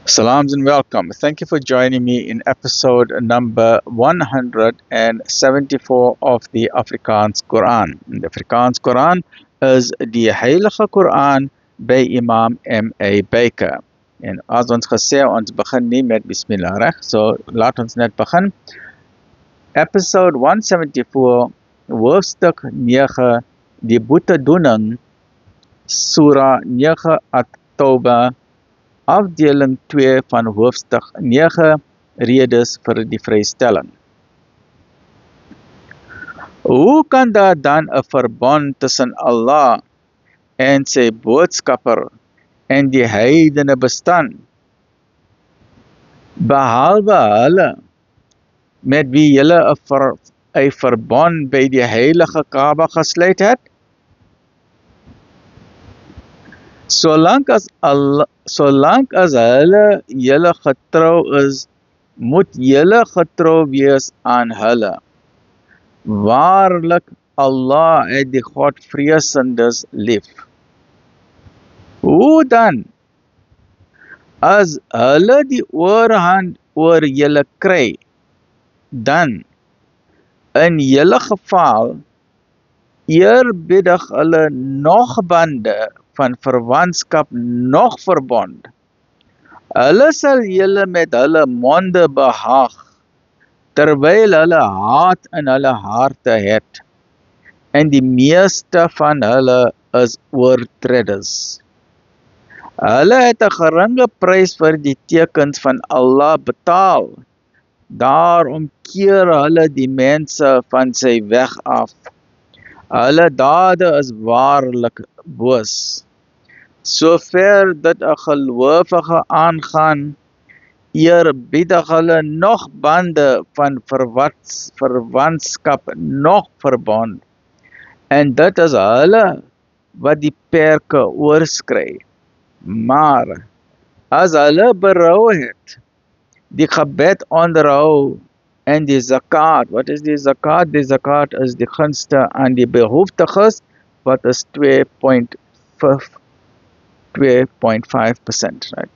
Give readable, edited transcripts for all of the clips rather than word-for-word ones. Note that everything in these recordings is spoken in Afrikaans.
Salams and welcome. Thank you for joining me in episode number 174 of the Afrikaans Quran. The Afrikaans Quran is die Heilige Quran by Imam M.A. Baker. En as ons gesê, ons begin nie met Bismillah, reg? So laat ons net begin. Episode 174, hoofstuk 9, die boetedoening, Surah 9 at-Tawbah, afdeling 2 van hoofstuk 9, redes vir die vrystelling. Hoe kan daar dan 'n verbond tussen Allah en sy boodskapper en die heidene bestaan, behalwe hulle met wie julle 'n verbond by die heilige Kaaba gesluit het? Solank as hulle julle getrou is, moet julle getrou wees aan hulle. Waarlik, Allah het die Godvreesendes lief. Hoe dan? As hulle die oorhand oor julle kry, dan, in julle geval, eerbiedig hulle nog bande van verwantskap nog verbond. Hulle sal julle met hulle monde behaag, terwyl hulle haat in hulle harte het, en die meeste van hulle is oortreders. Hulle het 'n geringe prys vir die tekens van Allah betaal, daarom keer hulle die mense van sy weg af. Hulle dade is waarlik boos. Sover dit 'n gelowige aangaan, eerbiedig hulle nog bande van verwantskap nog verbond, en dit is hulle wat die perke oorskry. Maar as hulle berou het, die gebed onderhou en die zakat, wat is die zakat? Die zakat is die gunste aan die behoeftiges, wat is 2.5%. Right?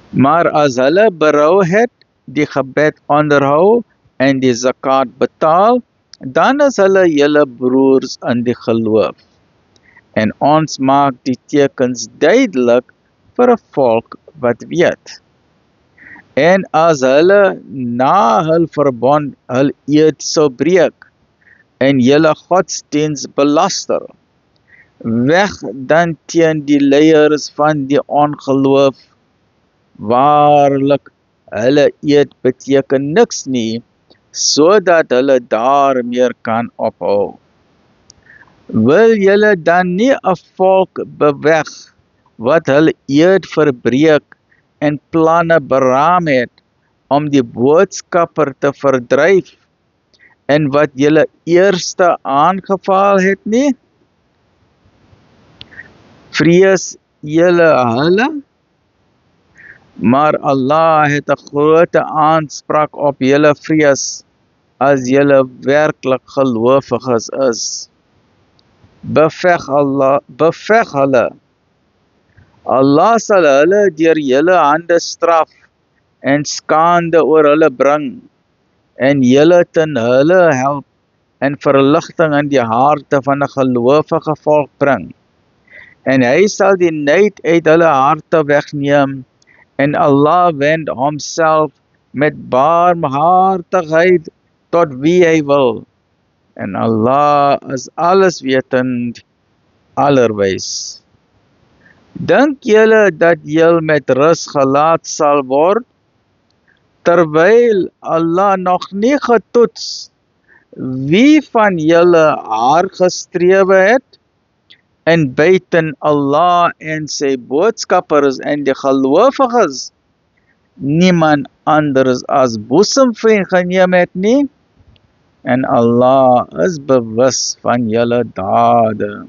Maar as hulle berou het, die gebed onderhou en die zakat betaal, dan is hulle julle broers in die geloof. En ons maak die tekens duidelik vir 'n volk wat weet. En as hulle na hul verbond hul eed sou breek en julle godsdiens belaster, weg dan teen die leiers van die ongeloof. Waarlik, hulle eed beteken niks nie, sodat hulle daarmee kan ophou. Wil julle dan nie 'n volk beweg wat hul eed verbreek en planne beraam het om die boodskapper te verdryf, en wat julle eerste aangeval het nie? Vrees julle hulle? Maar Allah het 'n groot aanspraak op julle vrees, as julle werklik gelowiges is. Beveg hulle. Allah sal hulle deur julle hande straf en skande oor hulle bring, en julle ten hulle help en verligting in die harte van 'n gelowige volk bring. En hy sal die nait uit hulle harte wegneem, en Allah wend homself met barmhartigheid tot wie hy wil. En Allah is alleswetend, allerwys. Dink julle dat julle met rus gelaat sal word, terwyl Allah nog nie getoets wie van julle haar gestrewe het, en buiten Allah en sy boodskappers en die gelowiges, niemand anders as boesemvriend geneem het nie, en Allah is bewus van julle dade.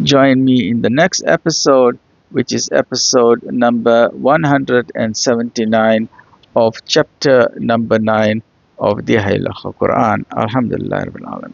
Join me in the next episode, which is episode number 179 of chapter number 9 of the Heilige Quran. Alhamdulillah Rabbil Alamin.